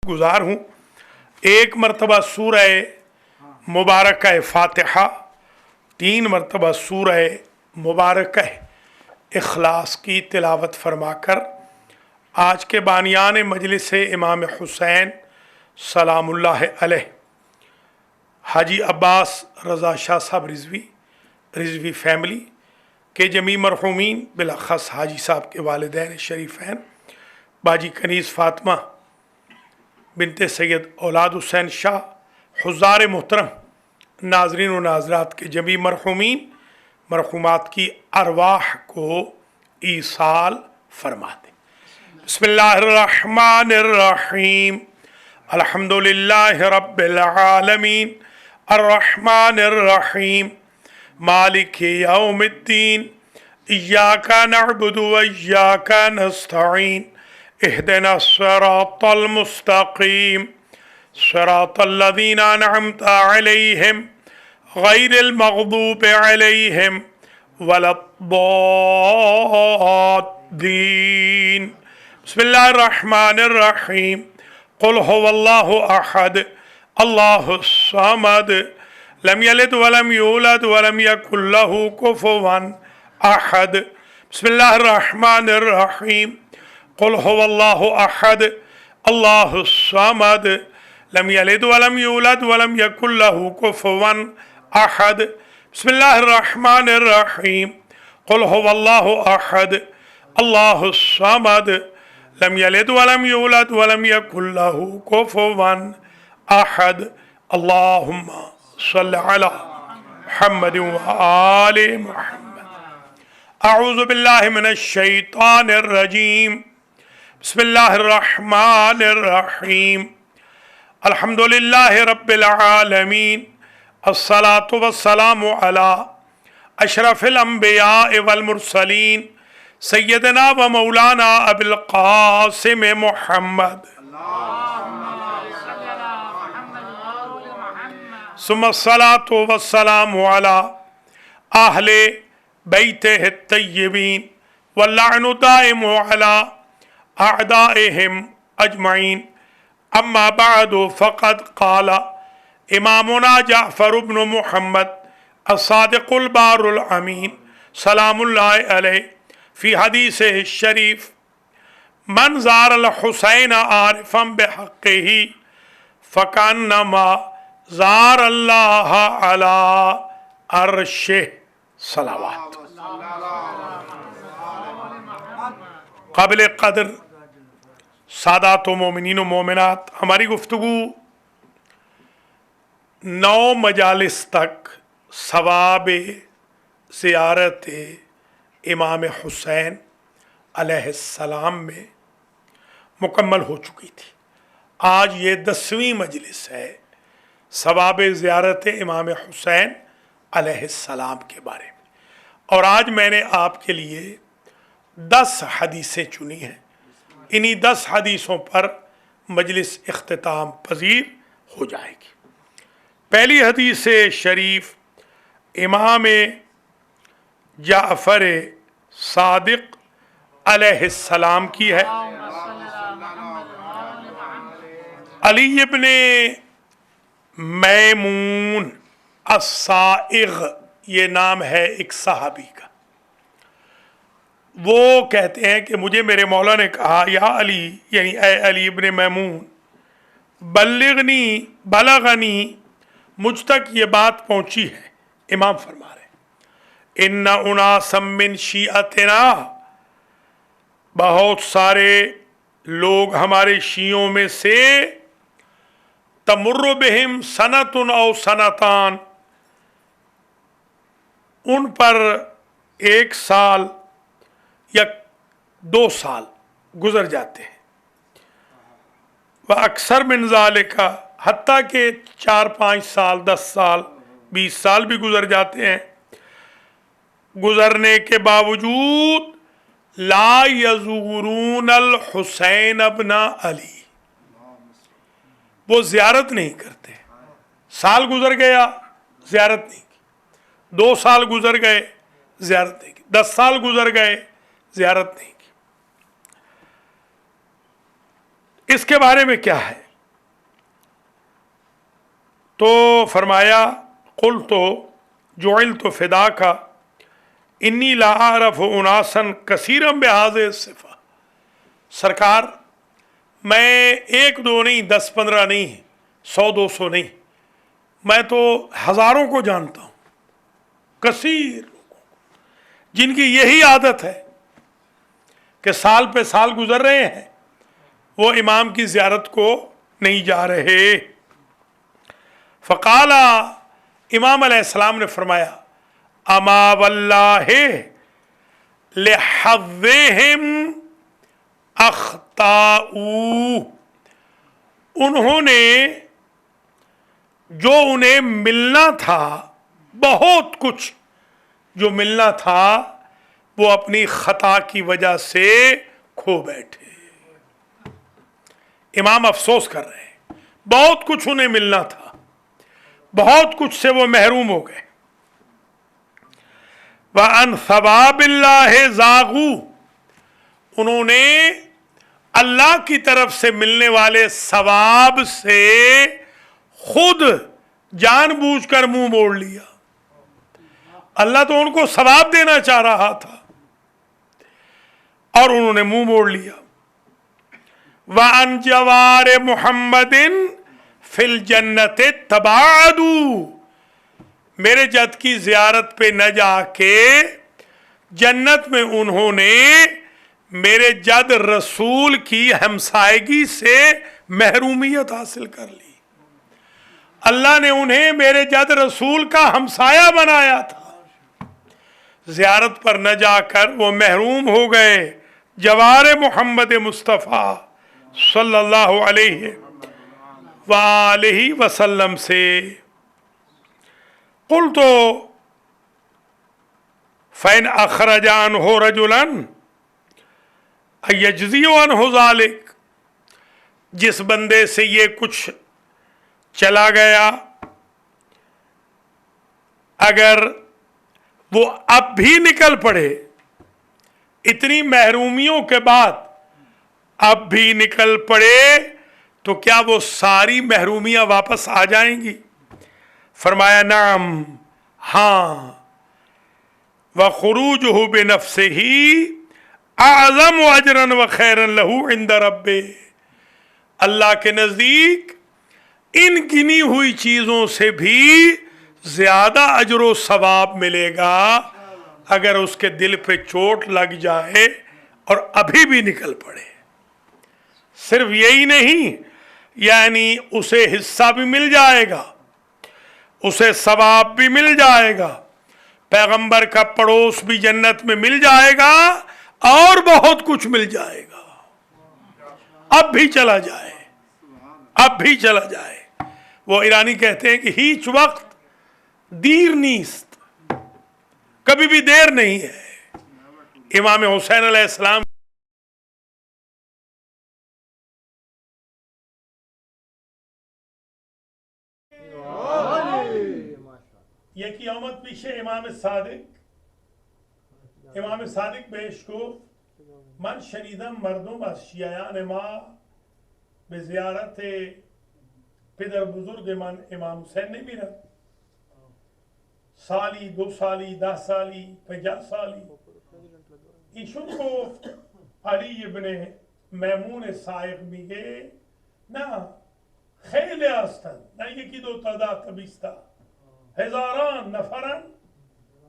गुजार हूँ। एक मरतबा सूरह मुबारक फ़ातिहा, 3 मरतबा सूरह मुबारक इखलास की तिलावत फरमाकर आज के बानियान मजलिस इमाम हुसैन सलामुल्लाह अलैह हाजी अब्बास रज़ा शाह साहब रिजवी फैमिली के जमी मरहूमीन बिलख़स हाजी साहब के वालिदैन शरीफ़ैन बाजी कनीज़ फ़ातिमा बिनते सैयद औलाद हुसैन शाह, हुज़ार मोहतरम, नाज़रीन व नाज़रात के जमी मरहूमीन मरहूमात की अरवाह को ईसाल फरमा दे। बिस्मिल्लाहिर्रहमानिर्रहीम, अल्हम्दुलिल्लाहि रब्बिल आलमीन, अर्रहमानिर्रहीम, मालिकि यौमिद्दीन, इय्याका नअबुदु व इय्याका नस्तईन, इहदिना सिरातल मुस्तकीम, सिरातल लज़ीना अनअमता अलैहिम गैरिल मग़दूबि अलैहिम वलद्दॉल्लीन। बिस्मिल्लाहिर रहमानिर रहीम, क़ुल हुवल्लाहु अहद, अल्लाहुस समद, लम यलिद वलम यूलद वलम यकुल लहू कुफुवन अहद। बिस्मिल्लाहिर रहमानिर रहीम, क़ुल हुवल्लाहु अहद, अल्लाहुस समद, लम यलिद वलम यूलद वलम यकुल लहू कुफुवन अहद। बिस्मिल्लाहिर रहमानिर रहीम, क़ुल हुवल्लाहु अहद, अल्लाहुस समद, लम यलिद वलम यूलद वलम यकुल लहू कुफुवन अहद। अल्लाहुम्मा सल्लि अला मुहम्मद व आलि मुहम्मद। अऊज़ु बिल्लाहि मिनश शैतानिर रजीम, बिस्मिल्लाहिर रहमानिर रहीम, अल्हम्दुलिल्लाहि रब्बिल आलमीन, अस्सलातु वस्सलामु अला अशरफिल अंबिया वल मुरसलीन, सय्यदना व मौलाना अबुल क़ासिम मुहम्मद सुम्मस्सलातु वस्सलामु अला अहले बैतिहि तय्यबीन वल्लअनु दाइमु अला अअदाइहिम अजमईन। अम्मा बअदु फ़क़द क़ाला इमामुना जाफ़र इब्न मुहम्मद अस्सादिक़ुल बारुल अमीन सलामुल्लाहि अलैहि फ़ी हदीसिहि शरीफ़, मन ज़ारल हुसैन आरिफ़न बिहक़्क़िही फ़कअन्नमा ज़ारल्लाह अला अर्शिह। सलावत। काबिल क़द्र सादात व मोमिनीन व मोमिनात, हमारी गुफ्तगू 9 मजालिस तक सवाब ज़ियारत इमाम हुसैन अलैहिस्सलाम में मुकम्मल हो चुकी थी। आज ये 10वीं मजलिस है सवाब ज़ियारत इमाम हुसैन अलैहिस्सलाम के बारे में, और आज मैंने आपके लिए 10 हदीसें चुनी हैं। इन्हीं 10 हदीसों पर मजलिस इख्तिताम पजीर हो जाएगी। पहली हदीस शरीफ इमाम जाफ़र सादिक़ अलैहिस्सलाम की है। अली इब्न मैमून अस्साइग़ ये नाम है एक सहाबी का। वो कहते हैं कि मुझे मेरे मौला ने कहा, या अली, यानी ए अली इब्न मैमून, बलगनी, मुझ तक ये बात पहुंची है। इमाम फरमा रहे, इन्ना उनासम मिन शिअतिना, बहुत सारे लोग हमारे शियों में से, तमुर्रु बिहिम सनतुन औ सनतान, उन पर 1 साल या 2 साल गुजर जाते हैं। वह अक्सर मिन ज़ालिका, हत्ता के 4-5 साल, 10 साल, 20 साल भी गुजर जाते हैं। गुजरने के बावजूद ला यज़ूरूनल हुसैन इब्न अली, वो ज़ियारत नहीं करते। साल गुजर गया, ज़ियारत नहीं की। 2 साल गुजर गए, ज़ियारत नहीं की। 10 साल गुजर गए, ज़ियारत नहीं की। इसके बारे में क्या है? تو فرمایا قلت جعلت فداک انی لا اعرف اناسا کثیرا بہذہ الصفہ، سرکار میں 1 2 نہیں 10 15 نہیں 100 200 نہیں، میں تو ہزاروں کو جانتا ہوں، کثیر لوگوں کو جن کی یہی عادت ہے کہ سال پہ سال گزر رہے ہیں وہ امام کی زیارت کو نہیں جا رہے۔ فقال، امام علیہ السلام نے فرمایا اما واللہ لحظہم اخطاؤ، انہوں نے جو انہیں ملنا تھا، بہت کچھ جو ملنا تھا وہ اپنی خطا کی وجہ سے کھو بیٹھے۔ امام افسوس کر رہے ہیں، بہت کچھ انہیں ملنا تھا، بہت کچھ سے وہ محروم ہو گئے۔ وَعَنْ ثَوَابِ اللَّهِ زَاغُوا، انہوں نے اللہ کی طرف سے ملنے والے ثواب سے خود جان بوجھ کر منہ موڑ لیا۔ اللہ تو ان کو ثواب دینا چاہ رہا تھا اور انہوں نے منہ موڑ لیا۔ وَعَنْ جَوَارِ مُحَمَّدٍ فِي الْجَنَّةِ تَبَاعَدُوا، میرے جد کی زیارت پہ نہ جا کے جنت میں انہوں نے میرے جد رسول کی ہمسائیگی سے محرومیت حاصل کر لی۔ اللہ نے انہیں میرے جد رسول کا ہمسایہ بنایا تھا، زیارت پر نہ جا کر وہ محروم ہو گئے جوار محمد مصطفیٰ صلی اللہ علیہ وآلہ وسلم سے۔ قلت فإن أخرج عنه رجلا يجزي عنه ذلك، جس بندے سے یہ کچھ چلا گیا اگر وہ اب بھی نکل پڑے، اتنی محرومیوں کے بعد اب بھی نکل پڑے تو کیا وہ ساری محرومیاں واپس آ جائیں گی؟ فرمایا نعم، ہاں، وَخُرُوجُهُ بِنَفْسِهِ أَعْظَمُ أَجْرًا وَخَيْرًا لَهُ عِنْدَ رَبِّهِ، اللہ کے نزدیک ان گنی ہوئی چیزوں سے بھی زیادہ اجر و ثواب ملے گا اگر اس کے دل پہ چوٹ لگ جائے اور ابھی بھی نکل پڑے۔ صرف یہی نہیں، یعنی اسے حصہ بھی مل جائے گا، اسے ثواب بھی مل جائے گا، پیغمبر کا پڑوس بھی جنت میں مل جائے گا اور بہت کچھ مل جائے گا۔ اب بھی چلا جائے، اب بھی چلا جائے۔ وہ ایرانی کہتے ہیں کہ ہیچ وقت دیر نیست، کبھی بھی دیر نہیں ہے۔ امام حسین علیہ السلام یہ قیامت پیچھے امام صادق بیش کو من شنیدم مردم از شیعیان ما به زیارت پدر بزرگ من امام حسین نمیرن، سالی 2 سالی 10 سالی 50 سالی. ایشون گفت علی ابن میمون سائق میگه نه خیلی هستند، نه یکی دو تا 10 تا 20 تا، هزاران نفرن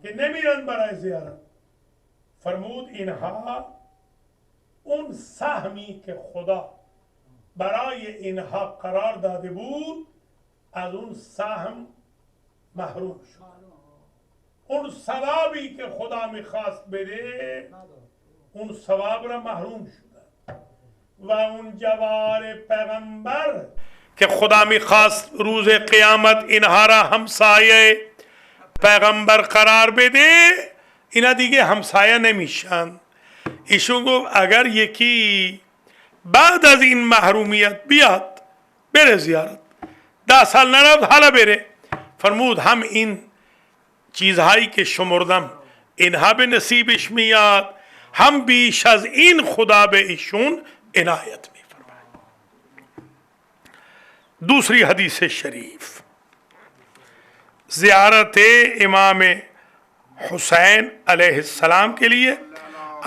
که نمیرن برای زیارت. فرمود اینها اون سهمی که خدا برای اینها قرار داده بود از اون سهم محروم شد. اون ثوابی که خدا میخواست بده اون ثواب را محروم شدن و اون جوار پیغمبر که خدا میخواست روز قیامت اینها را همسایه پیغمبر قرار بده اینا دیگه همسایه نمیشن. ایشون گفت اگر یکی بعد از این محرومیت بیاد بره زیارت، 10 سال نرفت حالا بره. فرمود هم این چیزهایی که شمردم اینها به نصیبش میاد، هم بیش از این خدا به ایشون عنایت میفرماید. دوسری حدیث شریف زیارت امام حسین علیہ السلام کے لیے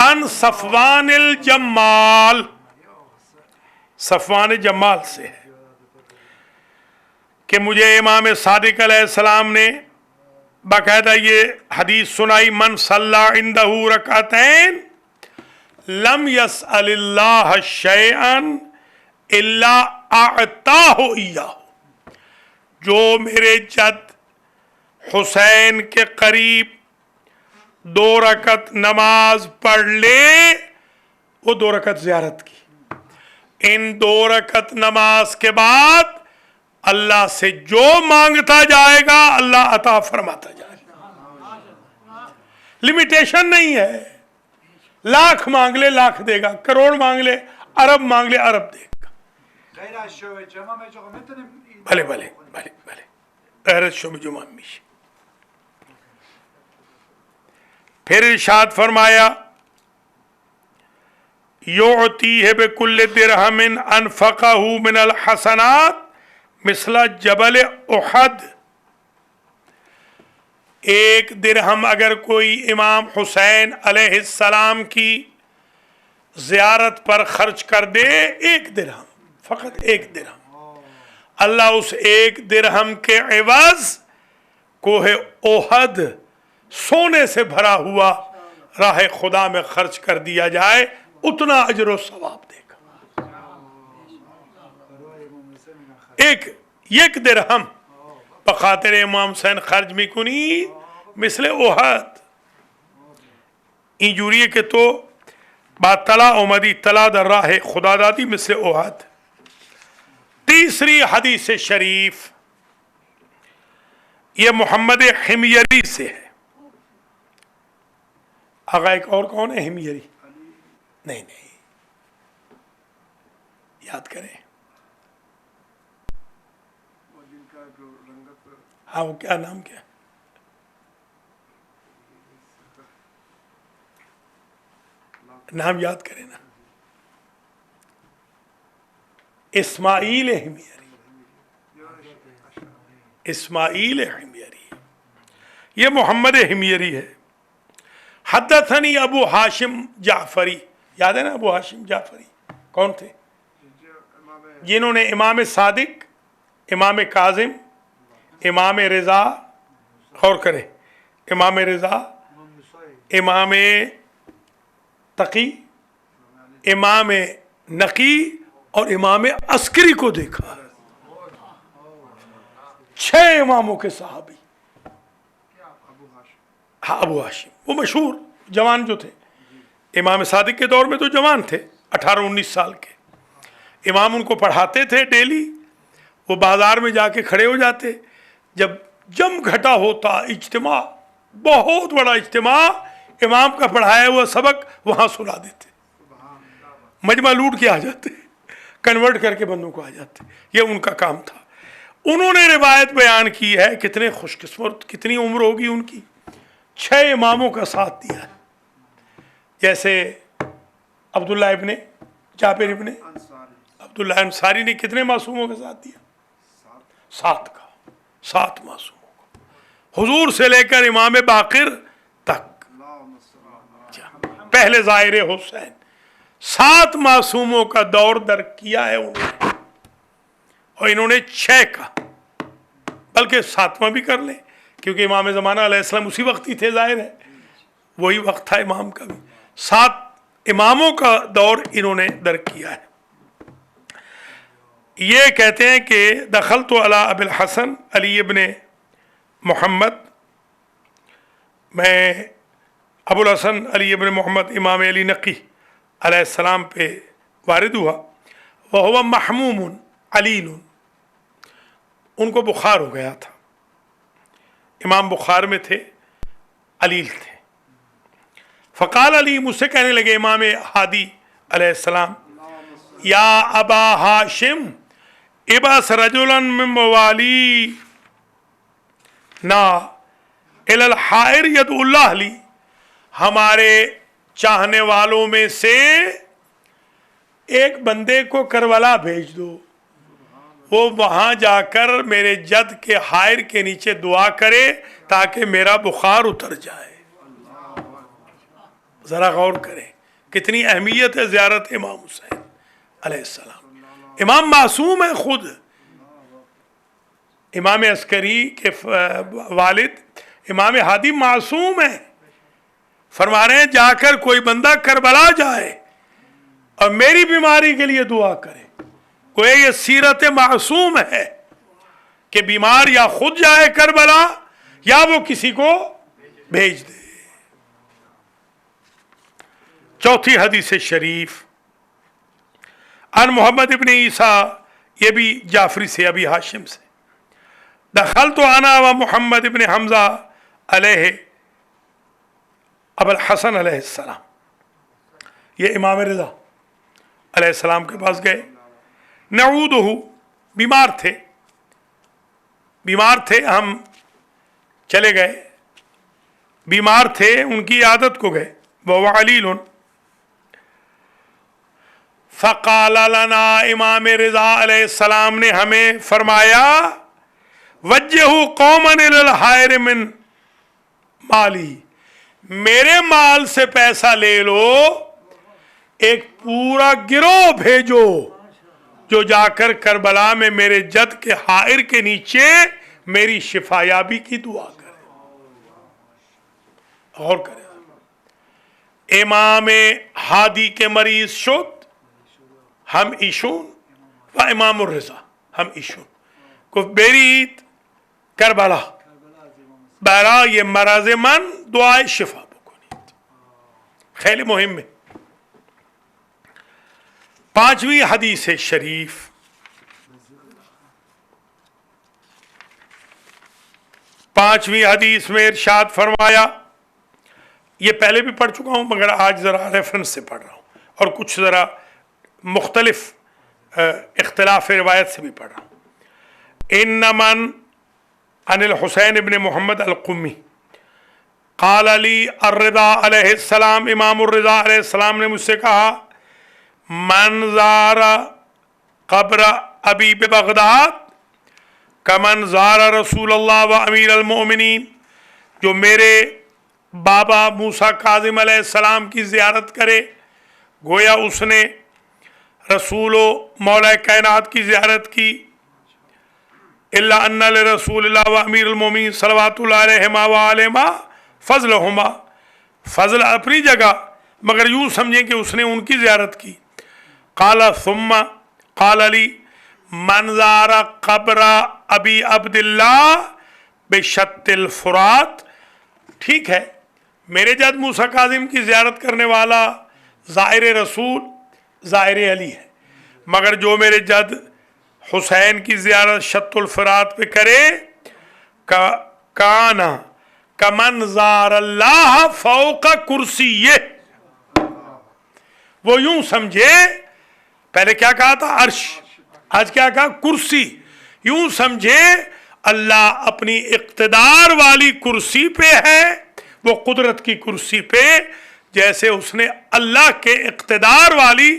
ان صفوان الجمال، صفوان جمال سے ہے کہ مجھے امام صادق علیہ السلام نے باقاعدہ یہ حدیث سنائی، من صلی عندہ رکعتین لم یسأل اللہ شیئا الا اعطاہ ایاہ، جو میرے جد حسین کے قریب 2 رکعت نماز پڑھ لے، وہ 2 رکعت زیارت کی، ان 2 رکعت نماز کے بعد اللہ سے جو مانگتا جائے گا اللہ عطا فرماتا جائے گا، لمیٹیشن نہیں ہے، لاکھ مانگ لے لاکھ دے گا، کروڑ مانگ لے ارب مانگ لے ارب دے گا، بھلے بھلے بھلے بھلے غیرت شو جمعہ میش۔ پھر ارشاد فرمایا یعطیہ بکل درہم انفقہ من الحسنات مثل جبل احد، 1 درہم اگر کوئی امام حسین علیہ السلام کی زیارت پر خرچ کر دے، 1 درہم، فقط 1 درہم، اللہ اس 1 درہم کے عوض کوہ احد سونے سے بھرا ہوا راہ خدا میں خرچ کر دیا جائے، اتنا اجر و ثواب دے گا۔ 1 درہم بخاطر امام حسین خرج می کنی مثل احد، این جوریه که تو با طلا اومدی طلا در راه خدا دادی مثل احد۔ تیسری حدیث شریف یہ محمد حمیری سے ہے۔ آقا ایک اور کون ہے حمیری؟ نہیں یاد کریں، ہاں وہ کیا نام کیا؟ نام یاد کریں نا، اسماعیل حمیری، اسماعیل حمیری، یہ محمد حمیری ہے۔ حدثنی ابو ہاشم جعفری، یاد ہے نا ابو ہاشم جعفری کون تھے؟ جنہوں نے امام صادق، امام کاظم، امام رضا، غور کرے، امام رضا، امام تقی، امام نقی اور امام عسکری کو دیکھا، 6 اماموں کے صحابی۔ ہاں ابو ہاشم وہ مشہور جوان جو تھے، امام صادق کے دور میں تو جوان تھے، 18-19 سال کے، امام ان کو پڑھاتے تھے ڈیلی، وہ بازار میں جا کے کھڑے ہو جاتے، جب جم گھٹا ہوتا اجتماع، بہت بڑا اجتماع، امام کا پڑھایا ہوا سبق وہاں سنا دیتے، مجمع لوٹ کے آ جاتے، کنورٹ کر کے بندوں کو آ جاتے، یہ ان کا کام تھا۔ انہوں نے روایت بیان کی ہے، کتنے خوش قسمت، کتنی عمر ہوگی ان کی، 6 اماموں کا ساتھ دیا ہے، جیسے عبداللہ ابن جابر ابن عبداللہ انصاری نے کتنے معصوموں کا ساتھ دیا؟ 7 کا، 7 معصوموں کا، حضور سے لے کر امام باقر تک، پہلے ظاہر حسین، 7 معصوموں کا دور در کیا ہے انہوں نے، اور انہوں نے 6 کا، بلکہ 7واں بھی کر لیں، کیونکہ امام زمانہ علیہ السلام اسی وقت ہی تھے، ظاہر ہے وہی وقت تھا امام کا بھی، 7 اماموں کا دور انہوں نے در کیا ہے۔ یہ کہتے ہیں کہ دخلت علی ابی الحسن علی ابن محمد، میں ابو الحسن علی ابن محمد امام علی نقی علیہ السلام پہ وارد ہوا، وہو محموم علیل، ان کو بخار ہو گیا تھا، امام بخار میں تھے، علیل تھے، فقال علی، مجھ سے کہنے لگے امام ہادی علیہ السلام، یا ابا ہاشم ابعث رجلا من موالی نا الی الحائر یدعو اللہ لی، ہمارے چاہنے والوں میں سے ایک بندے کو کربلا بھیج دو، وہ وہاں جا کر میرے جد کے حائر کے نیچے دعا کرے تاکہ میرا بخار اتر جائے. ذرا غور کریں کتنی اہمیت ہے زیارت امام حسین علیہ السلام. امام معصوم ہے خود. امام عسکری کے والد امام ہادی معصوم ہیں. فرما رہے ہیں جا کر کوئی بندہ کربلا جائے اور میری بیماری کے لیے دعا کرے. کوئی یہ سیرت معصوم ہے کہ بیمار یا خود جائے کربلا یا وہ کسی کو بھیج دے. چوتھی حدیث شریف ان محمد ابن عیسیٰ، یہ بھی جعفری سے ابی ہاشم سے، دخلت انا و محمد ابن حمزہ علیہ ابو الحسن علیہ السلام. یہ امام رضا علیہ السلام کے پاس گئے. نعودہ، بیمار تھے ہم چلے گئے. بیمار تھے ان کی عادت کو گئے. وہ علیل فقال لنا، امام رضا علیہ السلام نے ہمیں فرمایا وجہوا قوما الی الحائر من مالی، میرے مال سے پیسہ لے لو، ایک پورا گروہ بھیجو جو جا کر کربلا میں میرے جد کے حائر کے نیچے میری شفا یابی کی دعا کرے. غور کرے، امام ہادی کے مریض شد ہم ایشون و امام الرضا ہم ایشون کو بیرید کربلا برا یہ مرض من دعای شفا بکنید. خیلی مهم ہے. پانچویں حدیث شریف پانچویں حدیث میں ارشاد فرمایا، یہ پہلے بھی پڑھ چکا ہوں مگر آج ذرا ریفرنس سے پڑھ رہا ہوں اور کچھ ذرا مختلف اختلاف روایت سے بھی پڑھ رہا ہوں. ان من عن الحسین ابن محمد القمی قال علی الرضا علیہ السلام، امام الرضا علیہ السلام نے مجھ سے کہا من زار قبر ابی ببغداد کمن زار رسول اللہ و امیر المؤمنین، جو میرے بابا موسیٰ کاظم علیہ السلام کی زیارت کرے گویا اس نے رسول و مولا کائنات کی زیارت کی. الا ان لرسول اللہ و امیر المؤمنین صلوات اللہ علیہما و علیہما فضلہما، فضل اپنی جگہ مگر یوں سمجھیں کہ اس نے ان کی زیارت کی. قال ثم قال علی من زار قبر ابی عبداللہ بشط الفرات، ٹھیک ہے میرے جد موسیٰ کاظم کی زیارت کرنے والا زائر رسول زائر علی ہے، مگر جو میرے جد حسین کی زیارت شط الفرات پہ کرے کانا کمن زار اللہ فوق کرسیہ، وہ یوں سمجھے، پہلے کیا کہا تھا عرش، آج کیا کہا کرسی، یوں سمجھے اللہ اپنی اقتدار والی کرسی پہ ہے، وہ قدرت کی کرسی پہ، جیسے اس نے اللہ کے اقتدار والی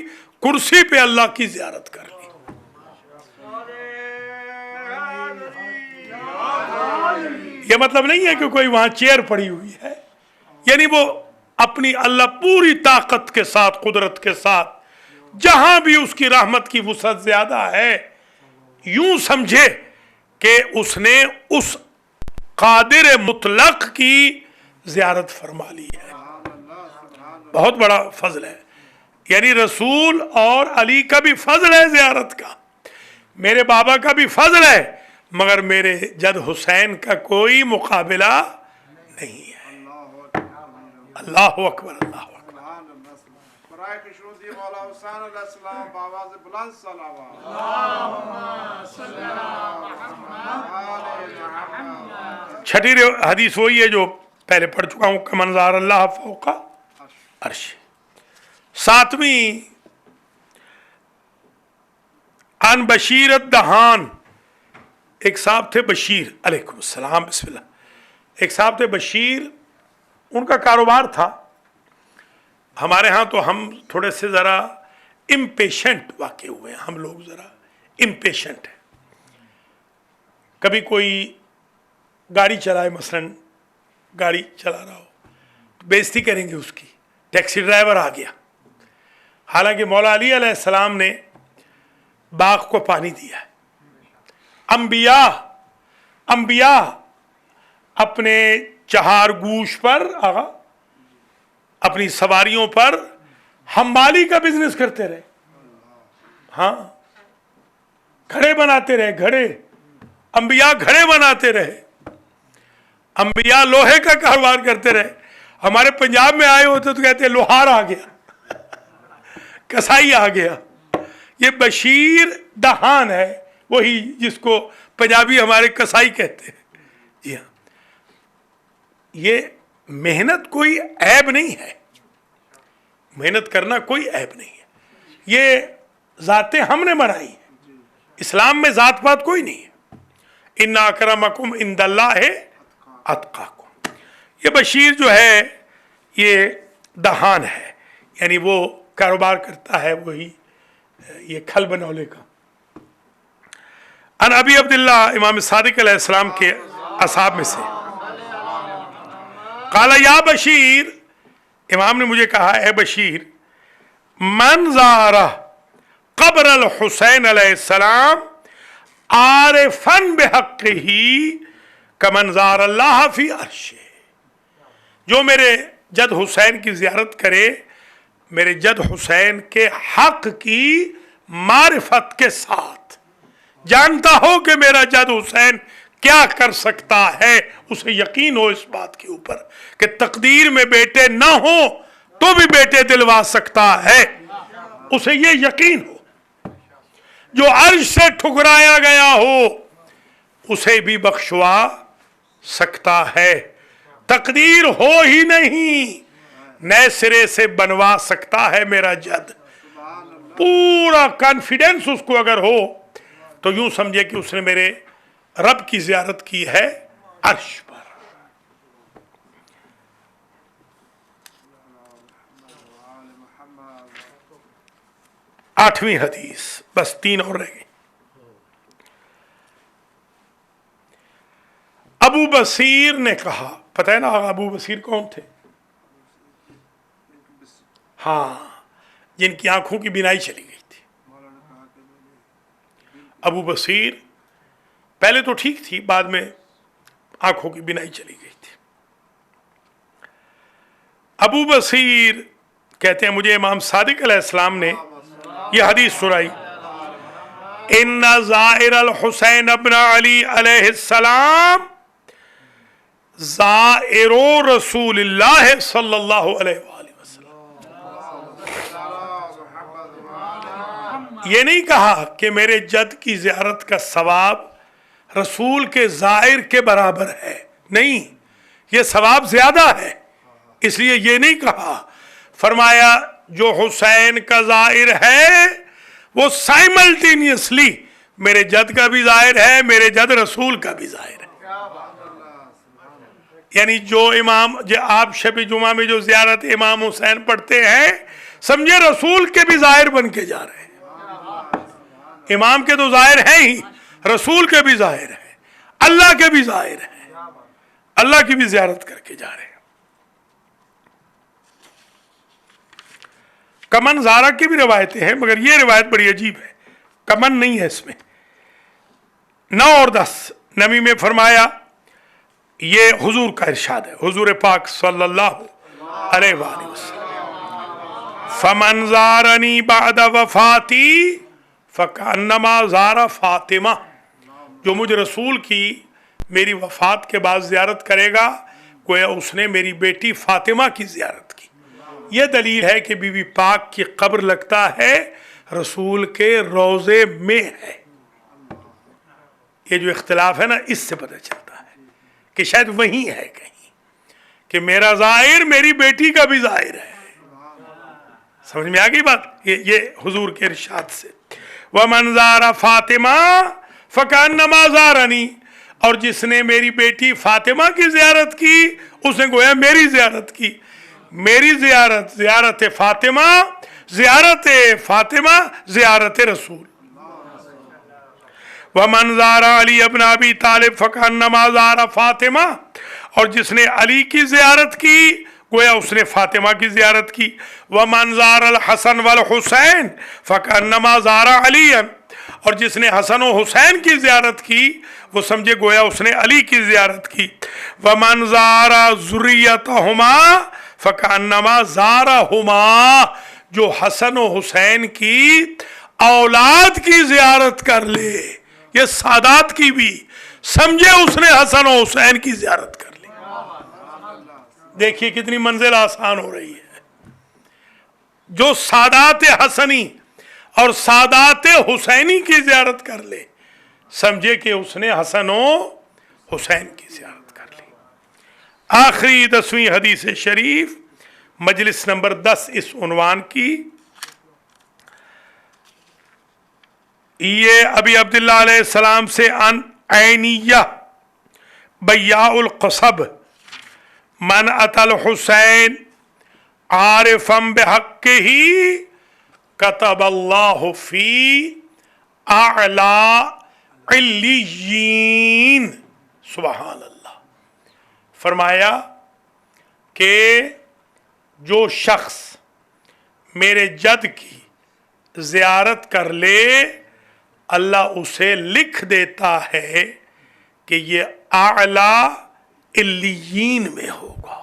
کرسی پہ اللہ کی زیارت کر لی. یہ مطلب نہیں ہے کہ کوئی وہاں چیئر پڑی ہوئی ہے، یعنی وہ اپنی اللہ پوری طاقت کے ساتھ قدرت کے ساتھ جہاں بھی اس کی رحمت کی وسعت زیادہ ہے، یوں سمجھے کہ اس نے اس قادر مطلق کی زیارت فرما لی ہے. بہت بڑا فضل ہے، یعنی رسول اور علی کا بھی فضل ہے زیارت کا، میرے بابا کا بھی فضل ہے، مگر میرے جد حسین کا کوئی مقابلہ نہیں ہے. اللہ اکبر اللہ اکبر. چھٹی حدیث وہی ہے جو پہلے پڑھ چکا ہوں، کمن زار اللہ فوق عرش. ساتویں ان بشیر الدہان، ایک صاحب تھے بشیر علیکم السلام بسم اللہ، ایک صاحب تھے بشیر، ان کا کاروبار تھا. ہمارے ہاں تو ہم تھوڑے سے ذرا امپیشنٹ واقع ہوئے ہیں، ہم لوگ ذرا امپیشنٹ ہیں. कभी कोई गाड़ी चलाए, मसलन गाड़ी चला रहा हो, बेइज्जती करेंगे उसकी, टैक्सी ड्राइवर आ गया, हालांकि मौला अली अलैहिस्सलाम ने बाग को पानी दिया है। अंबिया अपने चहार गूश पर अपनी सवारियों पर हम्माली का बिजनेस करते रहे। हाँ, घड़े बनाते रहे, घड़े, अंबिया घड़े बनाते रहे, अंबिया लोहे का कारोबार करते रहे। हमारे पंजाब में आए होते तो कहते लोहार आ गया, कसाई आ गया। ये बशीर दहान है, वही जिसको पंजाबी हमारे कसाई कहते हैं। जी हाँ, ये मेहनत कोई ऐब नहीं है, मेहनत करना कोई ऐब नहीं है। ये जातें हमने बनाई है, इस्लाम में जात पात कोई नहीं है। इन्ना अकरमकुम इंदल्लाहि अतकाकुम। ये बशीर जो है ये दहान है, यानी वो कारोबार करता है, वही ये खल बनौले का। अन अबी अब्दुल्ला इमाम सादिक अलैहिस्सलाम के असहाब में से, काला या बशीर, इमाम ने मुझे कहा है बशीर, मन ज़ारा क़ब्र अल हुसैन अलैहिस्सलाम आरिफन बिहक़्क़िही कमन ज़ारा अल्लाह फ़ी अर्शिही। जो मेरे जद हुसैन की ज़ियारत करे, मेरे जद हुसैन के हक की मारिफत के साथ, जानता हो कि मेरा जद हुसैन क्या कर सकता है, उसे यकीन हो इस बात के ऊपर कि तकदीर में बेटे ना हो तो भी बेटे दिलवा सकता है, उसे ये यकीन हो। जो अर्श से ठुकराया गया हो उसे भी बख्शवा सकता है, तकदीर हो ही नहीं नए सिरे से बनवा सकता है मेरा जद। पूरा कॉन्फिडेंस उसको अगर हो तो यूं समझे कि उसने मेरे रब की ज़ियारत की है अर्श पर। आठवीं हदीस, बस 3 और रह गई। अबू बसीर ने कहा, पता है ना अबू बसीर कौन थे? हाँ, जिनकी आंखों की बिनाई चली गई थी। अबू बसीर पहले तो ठीक थी, बाद में आंखों की बिनाई चली गई थी। अबू बसीर कहते हैं मुझे इमाम सादिक अलैहिस्सलाम ने यह हदीस सुनाई, इन्ना ज़ाइर अल हुसैन इब्न अली अलैहिस्सलाम ज़ाइरो रसूलिल्लाह सल्लल्लाहु अलैहि वसल्लम। ये नहीं कहा कि मेरे जद की ज़ियारत का सवाब रसूल के ज़ाइर के बराबर है, नहीं, ये सवाब ज़्यादा है, इसलिए ये नहीं कहा। फरमाया जो हुसैन का ज़ाइर है वो साइमल्टेनियसली मेरे जद का भी ज़ाहिर है, मेरे जद रसूल का भी ज़ाहिर है। यानी जो इमाम, जो आप शब जुमा में जो ज़ियारत इमाम हुसैन पढ़ते हैं, समझे रसूल के भी ज़ाहिर बन के जा रहे हैं। इमाम के तो ज़ाहिर है ही, रसूल के भी ज़ाहिर है, अल्लाह के भी ज़ाहिर है, अल्लाह की भी ज़ियारत करके जा रहे हैं। कमन ज़ारा की भी रिवायतें हैं, मगर ये रिवायत बड़ी अजीब है, कमन नहीं है इसमें। 9 और 10 नबी में फरमाया, ये हुजूर का इरशाद है, हुजूर पाक सल्लल्लाहु अलैहि वसल्लम, फमन ज़ारनी बाद वफ़ाती फ़कअन्नमा ज़ारा फ़ातिमा। जो मुझे रसूल की मेरी वफ़ात के बाद ज़ियारत करेगा, गोया उसने मेरी बेटी फ़ातिमा की ज़ियारत की। यह दलील है कि बीवी पाक की कब्र लगता है रसूल के रोज़े में है। ये जो इख्तिलाफ है ना, इससे पता चलता है कि शायद वही है कहीं कि मेरा ज़ाहिर मेरी बेटी का भी ज़ाहिर है। समझ में आ गई बात? ये हुजूर के इरशाद से, वमन ज़ारा फ़ातिमा फ़कअन्नमा ज़ारनी, और जिसने मेरी बेटी फ़ातिमा की ज़ियारत की उसने गोया मेरी ज़ियारत की। मेरी ज़ियारत ज़ियारत फ़ातिमा, ज़ियारत फ़ातिमा ज़ियारत रसूल। वमन ज़ारा अली इब्न अबी तालिब फ़कअन्नमा ज़ारा फ़ातिमा, और जिसने अली की ज़ियारत की गोया उसने फ़ातिमा की ज़ियारत की। वमन ज़ारा अल हसन वल हुसैन फ़कअन्नमा ज़ारा अलियन, और जिसने हसन और हुसैन की ज़ियारत की वो समझे गोया उसने अली की ज़ियारत की। वमन ज़ारा ज़ुर्रियतहुमा फ़कअन्नमा ज़ारहुमा, जो हसन और हुसैन की औलाद की ज़ियारत कर ले, ये सादात की भी, समझे उसने हसन और हुसैन की ज़ियारत कर ली। देखिए कितनी मंजिल आसान हो रही है। जो सादात हसनी और सादात हुसैनी की ज़ियारत कर ले, समझे कि उसने हसन और हुसैन की ज़ियारत कर ली। आखिरी 10वीं हदीस शरीफ मजलिस नंबर 10 इस उन्वान की, ये अबी अब्दुल्लाह अलैहिस्सलाम से अन ऐनिया बयाउल क़सब मन अतल हुसैन आरिफम बिहक़्क़िही कतबल्लाहु फी अअला इल्लिय्यीन। सुबहान अल्लाह। फरमाया कि जो शख्स मेरे जद की ज़ियारत कर ले, अल्लाह उसे लिख देता है कि ये आला इल्लियीन में होगा।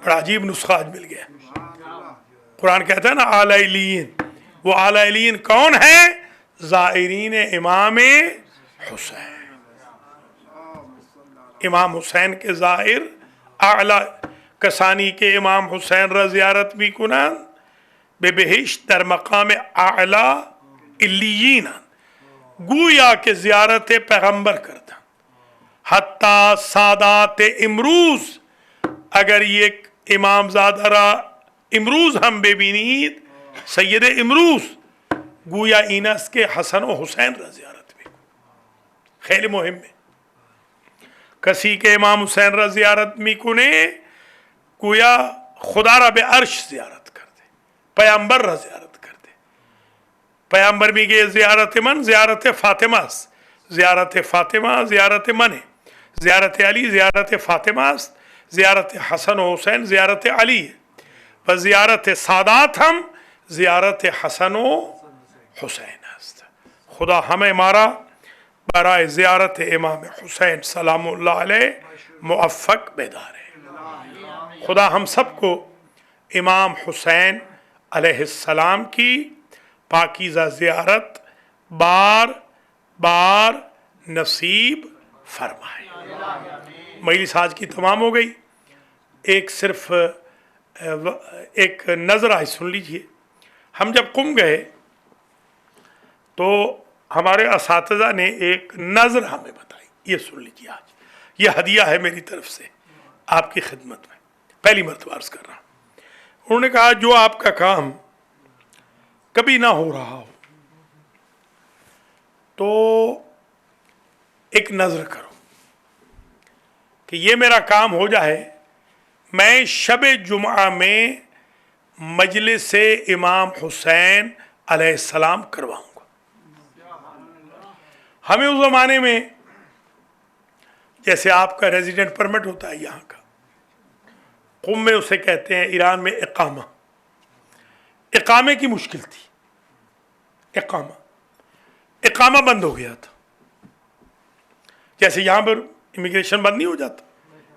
बड़ा अजीब नुस्खा आज मिल गया। कुरान कहता है ना आला इल्लियीन, वो आला इल्लियीन कौन है? ज़ाइरीन इमाम हुसैन, इमाम हुसैन के ज़ाहिर आला कसानी के इमाम हुसैन र ज़ियारत भी कुनान बेबहिश्त दर मकाम आला इल्लियीन, गुया के ज़ियारत पैगम्बर करता। हत्ता सादात इमरूज़, अगर ये इमाम ज़ादरा इमरूज़ हम बेबीनीद सैयद इमरूज़ गुया इनस के हसन व हुसैन र ज़ियारत भी खेल मुहिम में कसी के इमाम हुसैन र ज़ियारत मी कुने गुया खुदा रब अर्श ज़ियारत कर दे, पैगम्बर र ज़ियारत कर दे। पैगम्बर भी के ज़ियारत मन ज़ियारत फ़ातिमास, ज़ियारत फ़ातिमा ज़ियारत मन है, ज़ियारत अली ज़ियारत फ़ातिमास, ज़ियारत हसन व हुसैन ज़ियारत अली है, व ज़ियारत सादात हम ज़ियारत हसन व हुसैन हस्त। खुदा हमें मारा बराए ज़ियारत इमाम हुसैन सलामुल्लाह अलैह मुअफ़्फ़क़ बेदारे। खुदा हम सबको इमाम हुसैन अलैहिस्सलाम की पाकीज़ा ज़ियारत बार बार नसीब फरमाए। मजलिस आज की तमाम हो गई। एक सिर्फ एक नज़र आज सुन लीजिए। हम जब कुम गए तो हमारे असातिज़ा ने एक नज़र हमें बताई, ये सुन लीजिए। आज ये हदिया है मेरी तरफ से आपकी खिदमत में, पहली मरतबा अर्ज़ कर रहा हूँ। उन्होंने कहा जो आपका काम कभी ना हो रहा हो तो एक नज़र करो कि ये मेरा काम हो जाए, मैं शब जुमा में मजलिस इमाम हुसैन अलैहिस्सलाम करवाऊंगा। हमें उस ज़माने में जैसे आपका रेजिडेंट परमिट होता है यहाँ का, कुम में उसे कहते हैं ईरान में इकामा। इकामे की मुश्किल थी, इकामा बंद हो गया था। जैसे यहाँ पर इमिग्रेशन बंद नहीं हो जाता,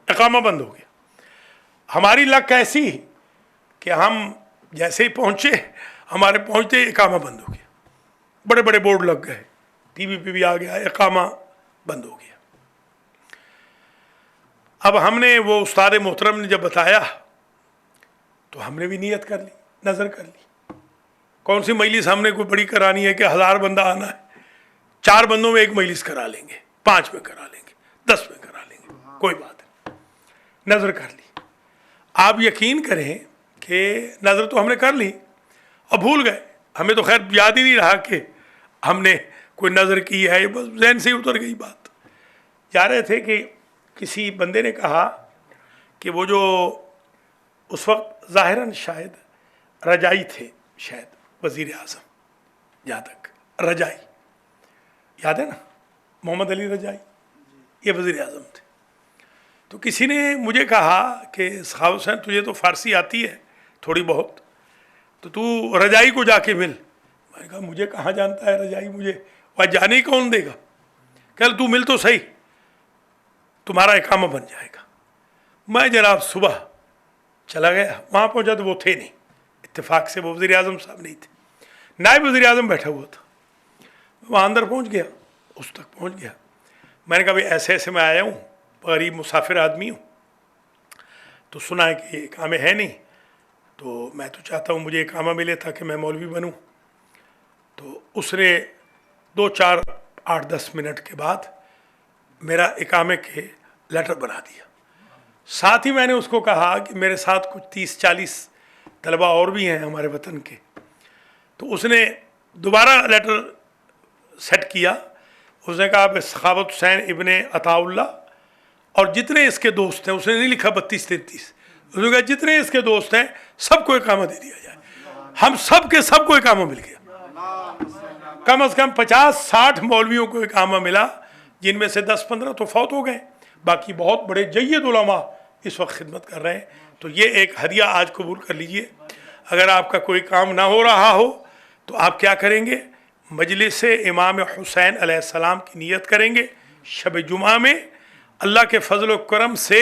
इकामा बंद हो गया। हमारी लक ऐसी कि हम जैसे ही पहुँचे, हमारे पहुँचते ही इकामा बंद हो गया। बड़े बड़े बोर्ड लग गए, टीवी पे भी आ गया, इकामा बंद हो गया। अब हमने वो उस्ताद मोहतरम ने जब बताया तो हमने भी नियत कर ली, नज़र कर ली। कौन सी मजलिस हमने कोई बड़ी करानी है कि 1000 बंदा आना है, 4 बंदों में एक मजलिस करा लेंगे, 5 में करा लेंगे, 10 में करा लेंगे, कोई बात नहीं। नज़र कर ली। आप यकीन करें कि नज़र तो हमने कर ली और भूल गए। हमें तो खैर याद ही नहीं रहा कि हमने कोई नज़र की है, बस जहन से ही उतर गई बात। जा रहे थे कि किसी बंदे ने कहा कि वो जो उस वक्त ज़ाहिरन शायद रजाई थे, शायद वज़ीर आज़म, जहाँ तक रजाई, याद है ना, मोहम्मद अली रजाई, ये वज़ीर आज़म थे। तो किसी ने मुझे कहा कि सखावत हुसैन तुझे तो फ़ारसी आती है थोड़ी बहुत, तो तू रजाई को जाके मिल। मैंने कहा मुझे कहाँ जानता है रजाई, मुझे वह जाने ही कौन देगा। कल तू मिल तो सही, तुम्हारा इकामा बन जाएगा। मैं जनाब सुबह चला गया, वहाँ पहुँचा तो वो थे नहीं, इत्तेफाक से वो वज़ीर आज़म साहब नहीं थे, नायब वज़ीर आज़म बैठा हुआ था। वहाँ अंदर पहुँच गया, उस तक पहुँच गया। मैंने कहा भाई ऐसे ऐसे मैं आया हूँ, गरीब मुसाफिर आदमी हूँ, तो सुना है कि इकामे है नहीं, तो मैं तो चाहता हूँ मुझे इकामा मिले ताकि मैं मौलवी बनूँ। तो उसने 2-4 8-10 मिनट के बाद मेरा इकामे के लेटर बना दिया। साथ ही मैंने उसको कहा कि मेरे साथ कुछ 30-40 तलबा और भी हैं हमारे वतन के, तो उसने दोबारा लेटर सेट किया। उसने कहा अब सखावत हुसैन इब्ने अताउल्ला और जितने इसके दोस्त हैं, उसने नहीं लिखा 32-33, उसने कहा जितने इसके दोस्त हैं सबको इकामा दे दिया जाए। हम सब के सबको इकामा मिल गया, कम से कम 50-60 मौलवियों को इकामा मिला, जिनमें से 10-15 तो फौत हो गए, बाकी बहुत बड़े जय्यद उलमा इस वक्त खिदमत कर रहे हैं। तो ये एक हदिया आज कबूल कर लीजिए। अगर आपका कोई काम ना हो रहा हो तो आप क्या करेंगे, मजलिस इमाम हुसैन अलैहिस्सलाम की नियत करेंगे शब जुमा में। अल्लाह के फजल व करम से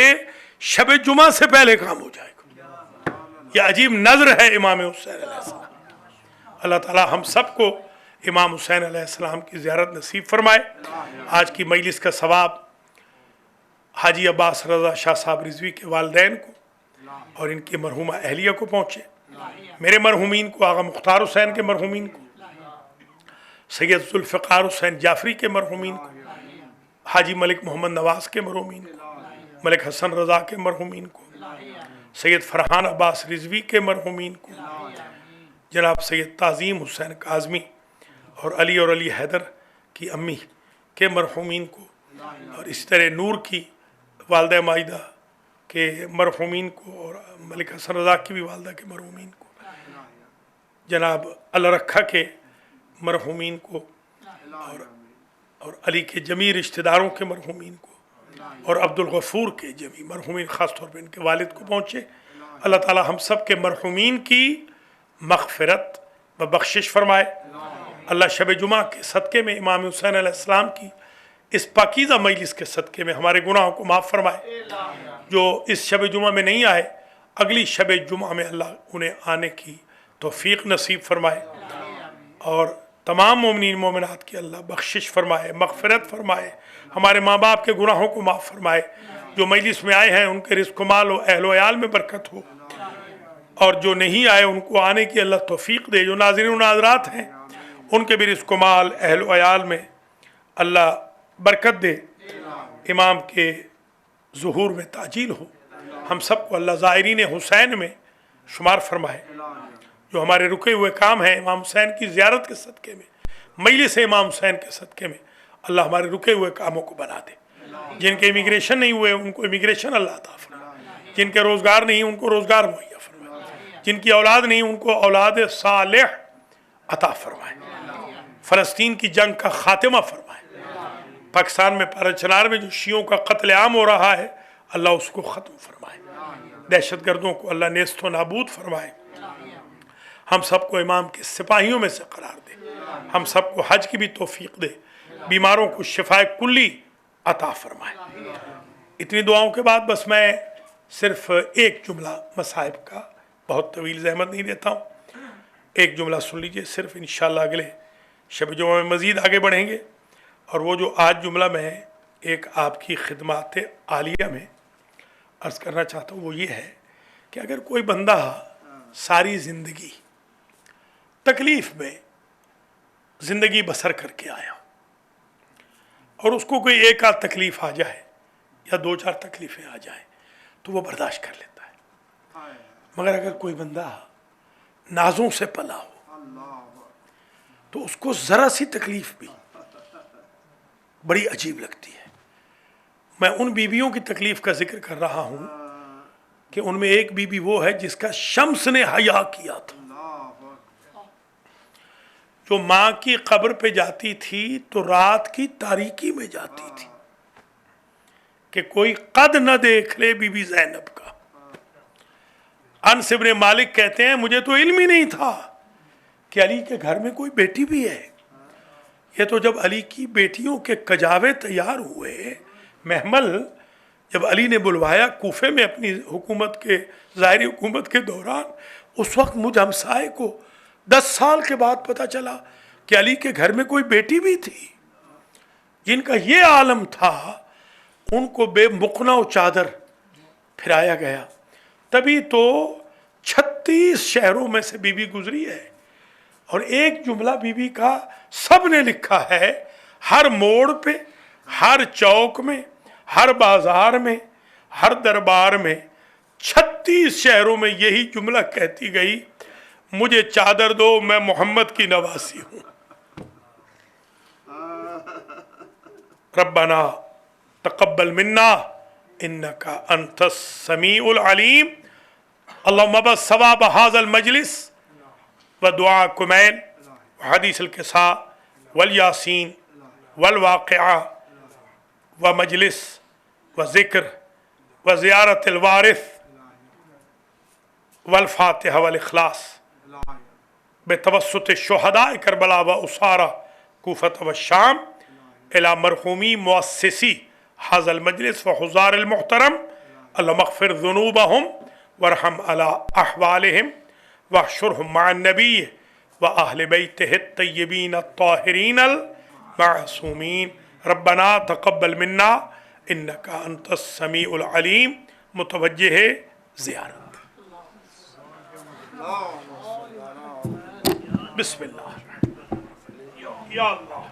शब जुमा से पहले काम हो जाएगा। यह अजीब नज़र है इमाम हुसैन अलैहिस्सलाम। अल्लाह ताला हम सबको इमाम हुसैन अलैहिस्सलाम की ज़ियारत नसीब फरमाए। आज की मजलिस का सवाब हाजी अब्बास रज़ा शाह साहब रिजवी के वालिदैन को और इनकी मरहुमा अहलिया को पहुँचे। मेरे मरहुमीन को, आगा मुख्तार हुसैन के मरहुमीन को, सैयद जुल्फ़िकार हुसैन जाफरी के मरहुमीन को, हाजी मलिक मोहम्मद नवाज़ के मरहुमीन को, मलिक हसन रज़ा के मरहुमीन को, सैयद फरहान अब्बास रिजवी के मरहुमीन को, जनाब सैयद ताज़ीम हुसैन काज़मी और अली हैदर की अम्मी के मरहुमीन को, और इस तरह नूर की वालदा माइदा के मरहुमीन को, और मलिक हसन रज़ा की भी वालदा के मरहुमीन को, जनाब अल रखा के मरहुमीन को, और अली के जमी रिश्तेदारों के मरहुमीन को, और अब्दुल गफूर के जमी मरहुमीन ख़ास तौर पर इनके वालिद को पहुँचे। अल्लाह ताला हम सब के मरहुमीन की मग़फ़िरत व बख्शिश फरमाए। अल्लाह शब जुमा के सदक़े में इमाम हुसैन अलैहिस्सलाम की इस पाकीज़ा मजलिस के सदक़े में हमारे गुनाहों को माफ़ फरमाए। जो इस शब जुमा में नहीं आए, अगली शब जुमा में अल्लाह उन्हें आने की तौफ़ीक़ नसीब फरमाए, और तमाम मोमिनीन मोमिनात की अल्लाह बख्शिश फरमाए, मग़फ़िरत फरमाए, हमारे माँ बाप के गुनाहों को माफ़ फरमाए। जो मजलिस में आए हैं उनके रिज़्क़ माल और अहल वयाल में बरकत हो, और जो नहीं आए उनको आने की अल्लाह तौफ़ीक़ दे। जो नाज़रीन नाज़रात हैं उनके भी रिज़्क़ माल अहल वयाल में अल्लाह बरकत दे। इमाम के ज़ुहूर में ताजील हो। हम सब को अल्लाह ज़ायरीन हुसैन में शुमार फरमाए। जो हमारे रुके हुए काम हैं इमाम हुसैन की ज़ियारत के सदक़े में, मजलिस इमाम हुसैन के सदक़े में, अल्लाह हमारे रुके हुए कामों को बना दे। जिनके इमिग्रेशन नहीं हुए उनको इमिग्रेशन अल्लाह अता फरमाए, जिनके रोज़गार नहीं उनको रोज़गार मुहैया फरमाए, जिनकी औलाद नहीं उनको औलाद सालेह अता फरमाए। फ़लस्तीन की जंग का ख़ात्मा फरमाए। पाकिस्तान में पाराचनार में जो शियों का कत्लेआम हो रहा है अल्लाह उसको ख़त्म फरमाए। दहशत गर्दों को अल्लाह नेस्त व नाबूद फरमाए। हम सबको इमाम के सिपाहियों में से करार दे। हम सबको हज की भी तौफ़ीक़ दे। बीमारों को शिफाए कुल्ली अता फरमाए। इतनी दुआओं के बाद बस मैं सिर्फ़ एक जुमला मसाइब का, बहुत तवील ज़हमत नहीं देता हूँ, एक जुमला सुन लीजिए सिर्फ। इंशाअल्लाह अगले शब जुमा में मज़ीद आगे बढ़ेंगे। और वो जो आज जुमला मैं एक आपकी खिदमत आलिया में अर्ज़ करना चाहता हूँ वो ये है कि अगर कोई बंदा सारी ज़िंदगी तकलीफ़ में ज़िंदगी बसर करके आया और उसको कोई एक आध तकलीफ़ आ जाए या 2-4 तकलीफ़ें आ जाए तो वो बर्दाश्त कर लेता है। मगर अगर कोई बंदा नाज़ों से पला हो तो उसको ज़रा सी तकलीफ़ भी बड़ी अजीब लगती है। मैं उन बीवियों की तकलीफ़ का जिक्र कर रहा हूँ कि उनमें एक बीबी वो है जिसका शम्स ने हया किया था। جو ماں کی قبر پہ جاتی تھی تو رات کی تاریکی میں جاتی تھی کہ کوئی قد نہ دیکھ لے بی بی زینب کا۔ انس بن مالک کہتے ہیں مجھے تو علم ہی نہیں تھا کہ علی کے گھر میں کوئی بیٹی بھی ہے۔ یہ تو جب علی کی بیٹیوں کے کجاوے تیار ہوئے، محمل جب علی نے بلوایا کوفے میں اپنی حکومت کے ظاہری حکومت کے دوران، اس وقت مجھ ہمسائے کو 10 سال کے بعد پتہ چلا کہ علی کے گھر میں کوئی بیٹی بھی تھی۔ جن کا یہ عالم تھا ان کو بے مقنع و چادر پھرایا گیا۔ تبھی تو 36 شہروں میں سے بی بی گزری ہے، اور ایک جملہ بی بی کا سب نے لکھا ہے، ہر موڑ پہ، ہر چوک میں، ہر بازار میں، ہر دربار میں 36 شہروں میں یہی جملہ کہتی گئی، مجھے چادر دو، میں محمد کی نواسی ہوں۔ ربنا تقبل منا انک انت السمیع العلیم، اللہم بس ثواب هذا المجلس ودعاء کمین وحدیث القصاء والیاسین والواقعہ ومجلس وذکر وزیارت الوارث والفاتحہ والاخلاص بتوسط الشہداء کربلا و اسارہ کوفۃ والشام الى مرحومی مؤسسی هذا المجلس وحضار المحترم، اللہم اغفر ذنوبہم وارحم علی احوالہم واحشرہم مع النبی وآہل بیتہ الطیبین الطاہرین المعصومین۔ ربنا تقبل منا انک انت السمیع العلیم، متوجہ زیارت۔ بسم اللہ یا اللہ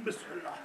بسم اللہ۔